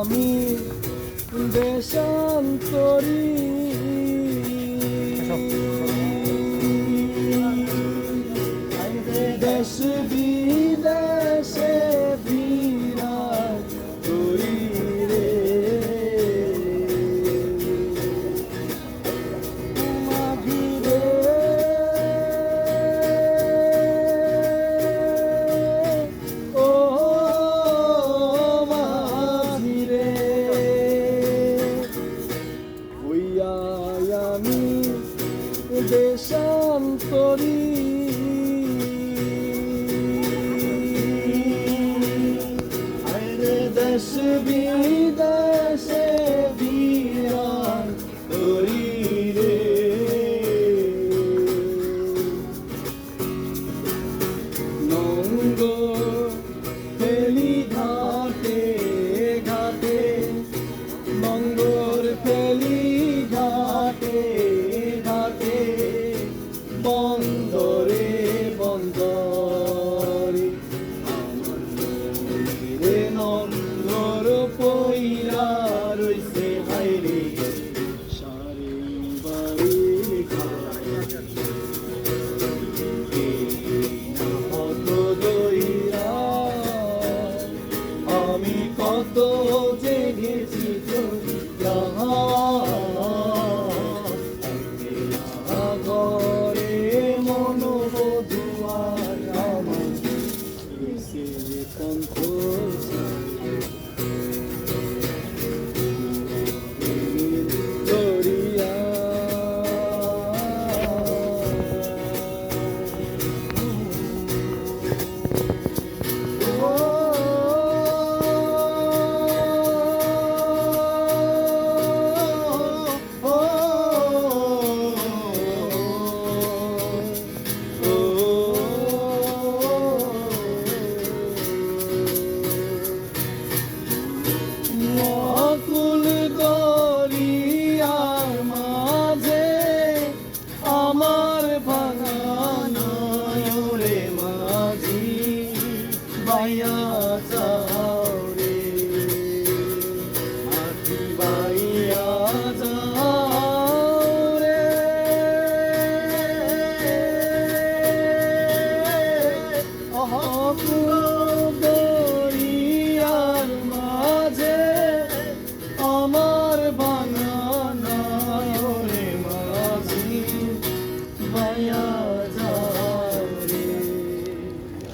আমি দেশান্তরী দেশ বিদেশে বিরাজ করি রে মাঝি রে ও মাঝি রে হইয়া আমি দেশান্তরী দেশ বিদেশে বিরাজ করি রে নঙ্গ ফেলি ঘাটে ঘাটে নঙ্গর ফেলি ঘাটে ঘাটে বন্দরে বন্দরে রে নঙ্গর পইরা রইছে হাইরে সারি বাড়ি কত দইরা আমি কত যে গেছি ঘরে মনোবধুয়ার আমার কণ্ঠ দরিয়া আকুল দরিয়ার মাঝে আমার ভাঙা নয়রে মাঝি বাইয়া